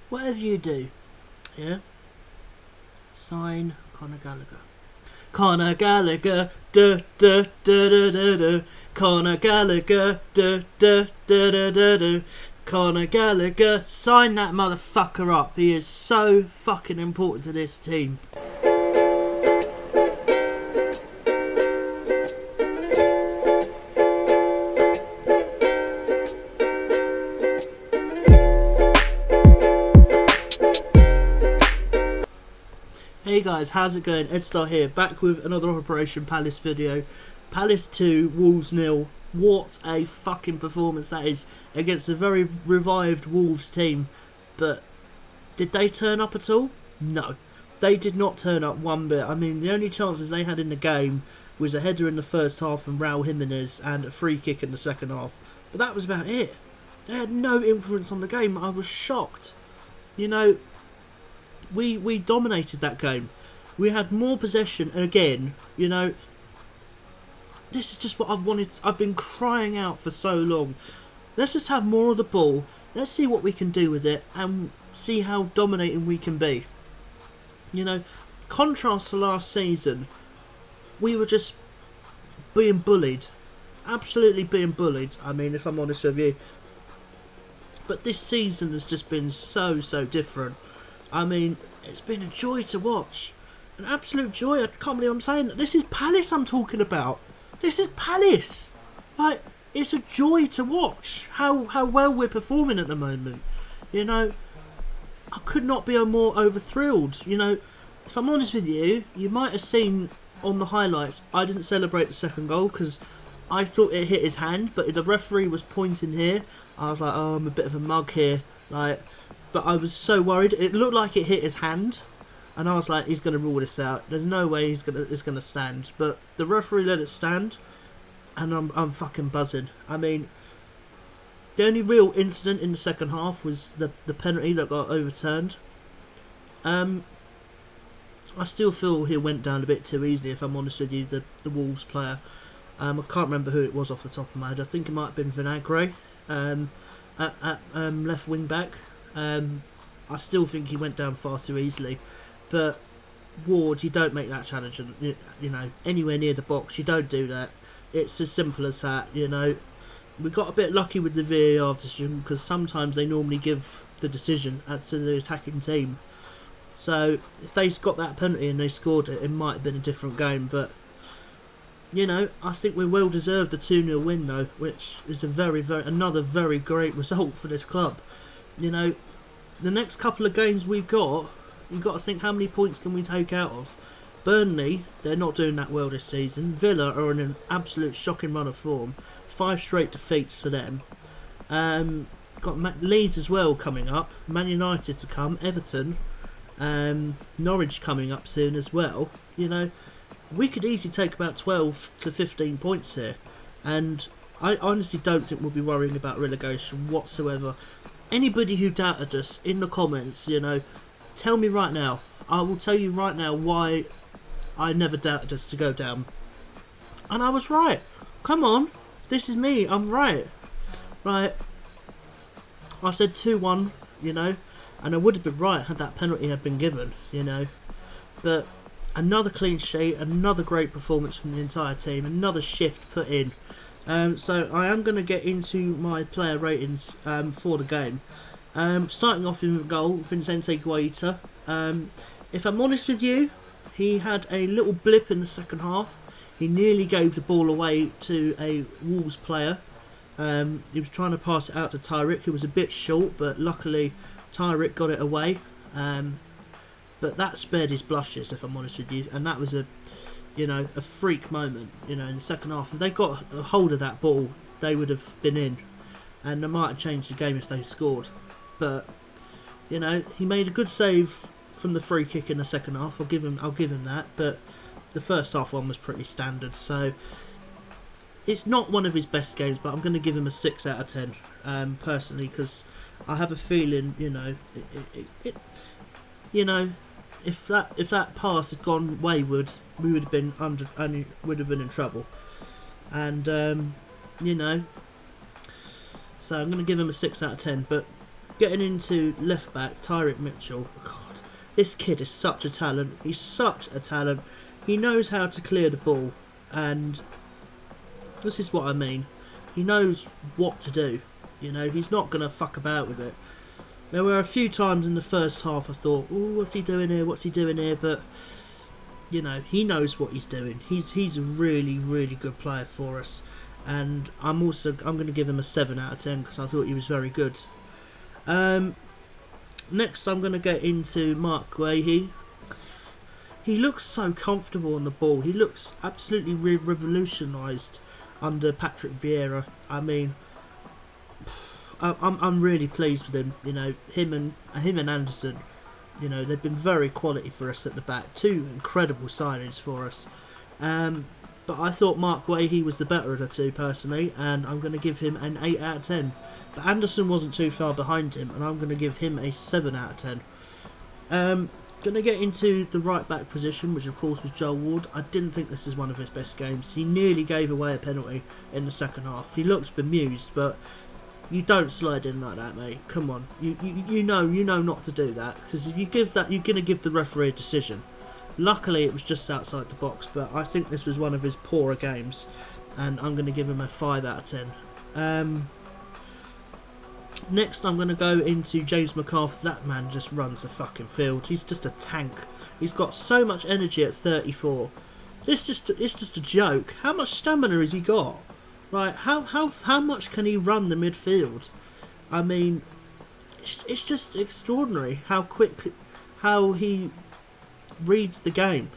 whatever you do, yeah, sign Conor Gallagher. Conor Gallagher, duh, duh, duh, duh, duh, duh. Conor Gallagher, duh, duh, duh, duh, duh, duh. Conor Gallagher, sign that motherfucker up. He is so fucking important to this team. Hey guys, how's it going? Edstar here, back with another Operation Palace video. Palace 2, Wolves 0. What a fucking performance that is against a very revived Wolves team. But did they turn up at all? No, they did not turn up one bit. I mean, the only chances they had in the game was a header in the first half from Raul Jimenez and a free kick in the second half. But that was about it. They had no influence on the game. I was shocked. You know, we dominated that game. We had more possession again. You know, this is just what I've wanted. I've been crying out for so long. Let's just have more of the ball. Let's see what we can do with it and see how dominating we can be. You know, contrast to last season, we were just being bullied. Absolutely being bullied, I mean, if I'm honest with you. But this season has just been so different. I mean, it's been a joy to watch. An absolute joy. I can't believe I'm saying that. This is Palace I'm talking about. This is Palace. Like, it's a joy to watch how well we're performing at the moment. You know, I could not be more over-thrilled. You know, if I'm honest with you, you might have seen on the highlights, I didn't celebrate the second goal because I thought it hit his hand, but the referee was pointing here. I was like, oh, I'm a bit of a mug here. Like, but I was so worried. It looked like it hit his hand, and I was like, he's going to rule this out. There's no way it's going to stand. But the referee let it stand, and I'm fucking buzzing. I mean, the only real incident in the second half was the penalty that got overturned. I still feel he went down a bit too easily, if I'm honest with you, the Wolves player. I can't remember who it was off the top of my head. I think it might have been Vinagre at left wing back. I still think he went down far too easily. But Ward, you don't make that challenge, you know, anywhere near the box. You don't do that. It's as simple as that. You know, we got a bit lucky with the VAR decision because sometimes they normally give the decision to the attacking team. So if they got that penalty and they scored it, it might have been a different game. But you know, I think we well deserved a 2-0 win though, which is another very great result for this club. You know, the next couple of games we've got, you've got to think how many points can we take out of. Burnley, they're not doing that well this season. Villa are in an absolute shocking run of form. 5 straight defeats for them. Got Leeds as well coming up. Man United to come. Everton. Norwich coming up soon as well. You know, we could easily take about 12 to 15 points here. And I honestly don't think we'll be worrying about relegation whatsoever. Anybody who doubted us in the comments, you know, tell me right now. I will tell you right now why I never doubted us to go down. And I was right. Come on. This is me. I'm right. Right. I said 2-1, you know. And I would have been right had that penalty had been given, you know. But another clean sheet, another great performance from the entire team, another shift put in. So I am going to get into my player ratings for the game. Starting off in the goal, Vicente Guaita. If I'm honest with you, he had a little blip in the second half. He nearly gave the ball away to a Wolves player. He was trying to pass it out to Tyrick, who was a bit short, but luckily Tyrick got it away. But that spared his blushes, if I'm honest with you, and that was a freak moment. You know, in the second half, if they got a hold of that ball, they would have been in, and they might have changed the game if they scored. But you know, he made a good save from the free kick in the second half. I'll give him that. But the first half one was pretty standard, so it's not one of his best games. But I'm going to give him a 6 out of 10 personally, because I have a feeling, you know, if that pass had gone wayward, we would have been in trouble. And you know, so I'm going to give him a 6 out of 10. But Getting into left back, Tyrick Mitchell. God, this kid is such a talent. He's such a talent. He knows how to clear the ball, and this is what I mean. He knows what to do. You know, he's not going to fuck about with it. There were a few times in the first half I thought, oh, what's he doing here? What's he doing here? But, you know, he knows what he's doing. He's a really, really good player for us. And I'm going to give him a 7 out of 10 because I thought he was very good. Next I'm going to get into Wahey. He looks so comfortable on the ball. He looks absolutely revolutionised under Patrick Vieira. I mean, I'm really pleased with him. You know, him and Anderson. You know, they've been very quality for us at the back. 2 incredible signings for us. But I thought Wahey was the better of the 2 personally, and I'm going to give him an 8 out of 10. But Anderson wasn't too far behind him, and I'm going to give him a 7 out of 10. Going to get into the right back position, which of course was Joel Ward. I didn't think this is one of his best games. He nearly gave away a penalty in the second half. He looks bemused, but you don't slide in like that, mate. Come on, you know not to do that, because if you give that, you're going to give the referee a decision. Luckily, it was just outside the box, but I think this was one of his poorer games, and I'm going to give him a 5 out of 10. Next, I'm going to go into James Mccarth. That man just runs the fucking field. He's just a tank. He's got so much energy at 34. It's just a joke. How much stamina has he got? Right? How much can he run the midfield? I mean, it's just extraordinary how he reads the game.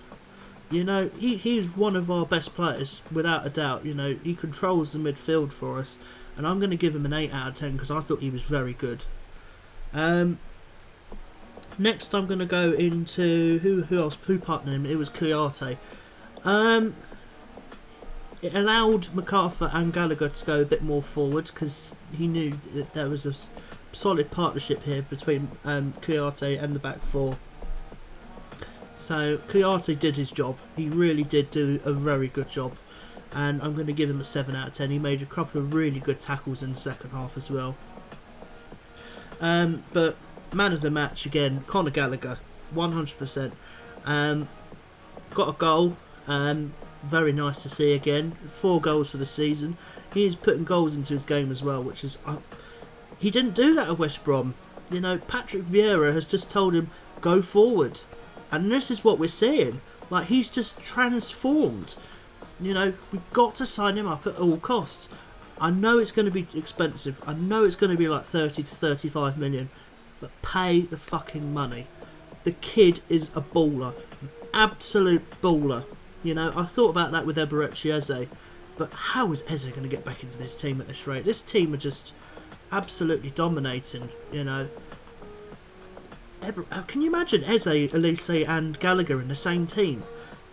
You know, he's one of our best players without a doubt. You know, he controls the midfield for us, and I'm going to give him an 8 out of 10 because I thought he was very good. Next, I'm going to go into who else? Who partnered him? It was Mccarth. It allowed McCarth and Gallagher to go a bit more forward because he knew that there was a solid partnership here between Mccarth and the back 4. So Mccarth did his job. He really did do a very good job, and I'm going to give him a 7 out of 10. He made a couple of really good tackles in the second half as well. But man of the match again, Conor Gallagher, 100%. Got a goal. Very nice to see again. 4 goals for the season. He is putting goals into his game as well, which is he didn't do that at West Brom. You know, Patrick Vieira has just told him go forward. And this is what we're seeing. Like, he's just transformed. You know, we've got to sign him up at all costs. I know it's going to be expensive. I know it's going to be like 30 to 35 million. But pay the fucking money. The kid is a baller. An absolute baller. You know, I thought about that with Eberechi Eze. But how is Eze going to get back into this team at this rate? This team are just absolutely dominating, you know. Can you imagine Eze, Elise and Gallagher in the same team?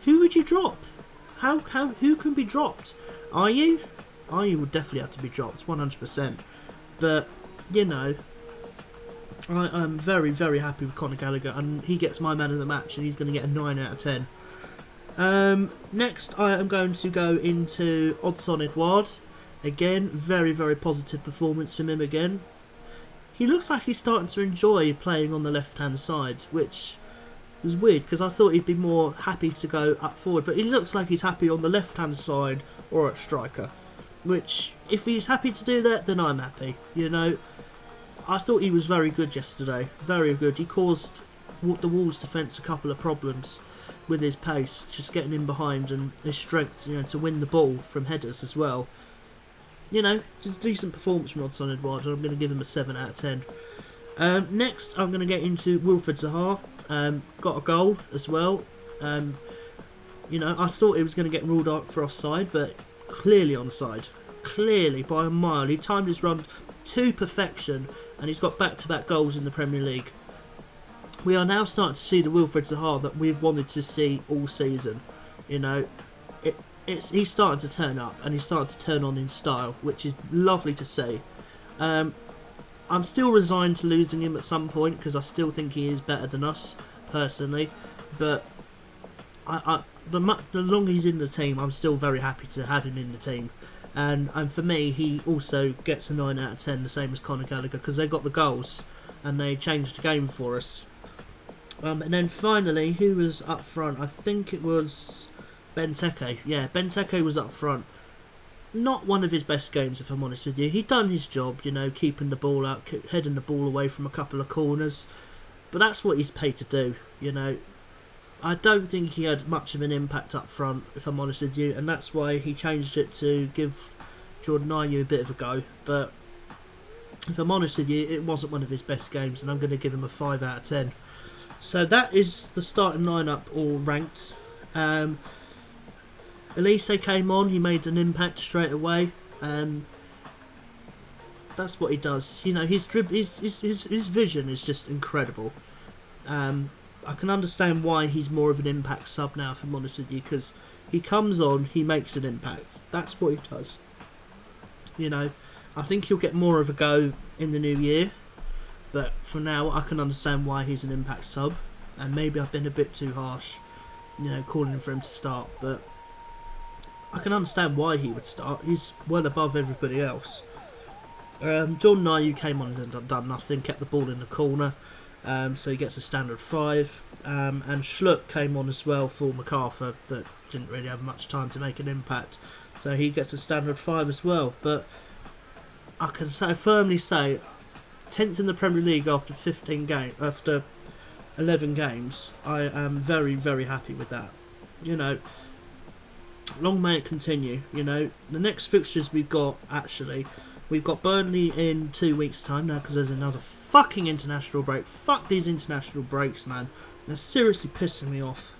Who would you drop? Who can be dropped? Are you would definitely have to be dropped, 100%. But, you know, I'm very, very happy with Conor Gallagher, and he gets my man of the match, and he's going to get a 9 out of 10. Next, I am going to go into Odsonne Edouard. Again, very, very positive performance from him again. He looks like he's starting to enjoy playing on the left-hand side, which was weird because I thought he'd be more happy to go up forward. But he looks like he's happy on the left-hand side or at striker, which, if he's happy to do that, then I'm happy. You know, I thought he was very good yesterday. Very good. He caused the Wolves' defence a couple of problems with his pace, just getting in behind, and his strength, you know, to win the ball from headers as well. You know, just a decent performance from Odsonne Edouard, and I'm going to give him a 7 out of 10. Next, I'm going to get into Wilfred Zaha. Got a goal as well. You know, I thought he was going to get ruled out for offside, but clearly onside. Clearly, by a mile. He timed his run to perfection, and he's got back-to-back goals in the Premier League. We are now starting to see the Wilfred Zaha that we've wanted to see all season. You know, he's starting to turn up, and he's starting to turn on in style, which is lovely to see. I'm still resigned to losing him at some point because I still think he is better than us personally, but the longer he's in the team, I'm still very happy to have him in the team. And for me, he also gets a 9 out of 10, the same as Conor Gallagher, because they got the goals. and they changed the game for us. And then finally, who was up front? I think it was Benteke. Yeah, Benteke was up front. Not one of his best games, if I'm honest with you. He'd done his job, you know, keeping the ball out, heading the ball away from a couple of corners. But that's what he's paid to do, you know. I don't think he had much of an impact up front, if I'm honest with you. And that's why he changed it to give Jordan Ayew a bit of a go. But if I'm honest with you, it wasn't one of his best games, and I'm going to give him a 5 out of 10. So that is the starting lineup all ranked. Elise came on, he made an impact straight away. That's what he does. You know, his vision is just incredible. I can understand why he's more of an impact sub now, if I'm honest with you, because he comes on, he makes an impact. That's what he does. You know, I think he'll get more of a go in the new year. But for now, I can understand why he's an impact sub. And maybe I've been a bit too harsh, you know, calling for him to start. But I can understand why he would start. He's well above everybody else. Jordan Ayew came on and done nothing, kept the ball in the corner. So he gets a standard 5. And Schluck came on as well for Mccarth, that didn't really have much time to make an impact. So he gets a standard 5 as well. But I can firmly say 10th in the Premier League after 11 games. I am very, very happy with that. You know, long may it continue. You know, the next fixtures we've got Burnley in 2 weeks' time now, because there's another fucking international break. Fuck these international breaks, man. They're seriously pissing me off.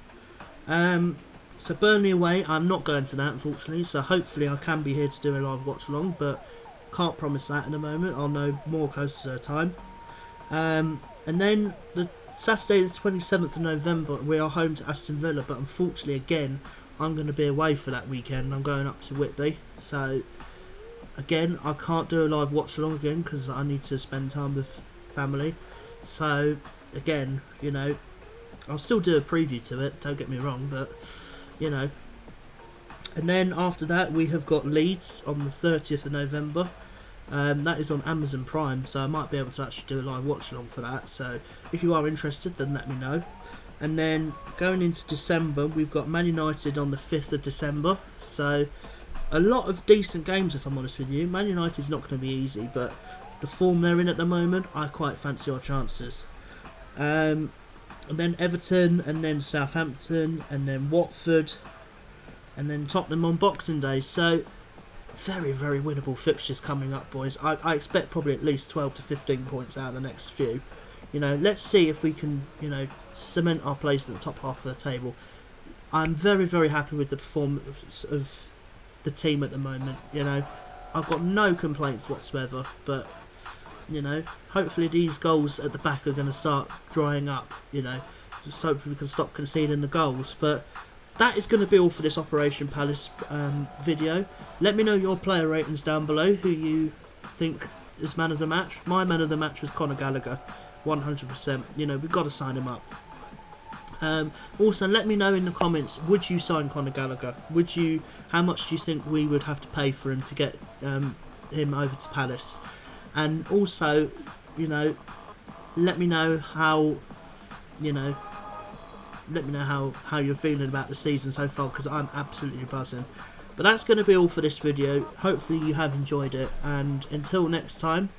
So Burnley away, I'm not going to that, unfortunately. So hopefully I can be here to do a live watch along, but can't promise that in a moment. I'll know more closer to the time. And then the Saturday the 27th of November, we are home to Aston Villa, but unfortunately again, I'm going to be away for that weekend. I'm going up to Whitby, so again, I can't do a live watch along again because I need to spend time with family. So again, you know, I'll still do a preview to it, don't get me wrong, but you know. And then after that, we have got Leeds on the 30th of November. That is on Amazon Prime, so I might be able to actually do a live watch along for that. So if you are interested, then let me know. And then going into December, we've got Man United on the 5th of December. So a lot of decent games, if I'm honest with you. Man United's not going to be easy, but the form they're in at the moment, I quite fancy our chances. And then Everton, and then Southampton, and then Watford, and then Tottenham on Boxing Day. So very, very winnable fixtures coming up, boys. I expect probably at least 12 to 15 points out of the next few. You know, let's see if we can, you know, cement our place at the top half of the table. I'm very, very happy with the performance of the team at the moment. You know, I've got no complaints whatsoever, but you know, hopefully these goals at the back are going to start drying up, you know, so hopefully we can stop conceding the goals. But that is going to be all for this Operation Palace video. Let me know your player ratings down below, who you think is man of the match. My man of the match was Conor Gallagher, 100%. You know, we've got to sign him up. Also, let me know in the comments, would you sign Conor Gallagher? How much do you think we would have to pay for him to get him over to Palace? And also, you know, let me know how you're feeling about the season so far, because I'm absolutely buzzing. But that's going to be all for this video. Hopefully you have enjoyed it, and until next time.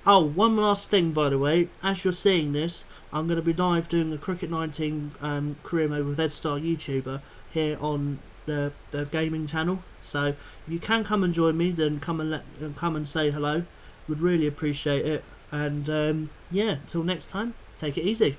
Oh, one last thing, by the way, as you're seeing this, I'm going to be live doing a Cricket 19 career mode with Edstar YouTuber here on the gaming channel. So if you can come and join me, then come and say hello. Would really appreciate it. And yeah, until next time, take it easy.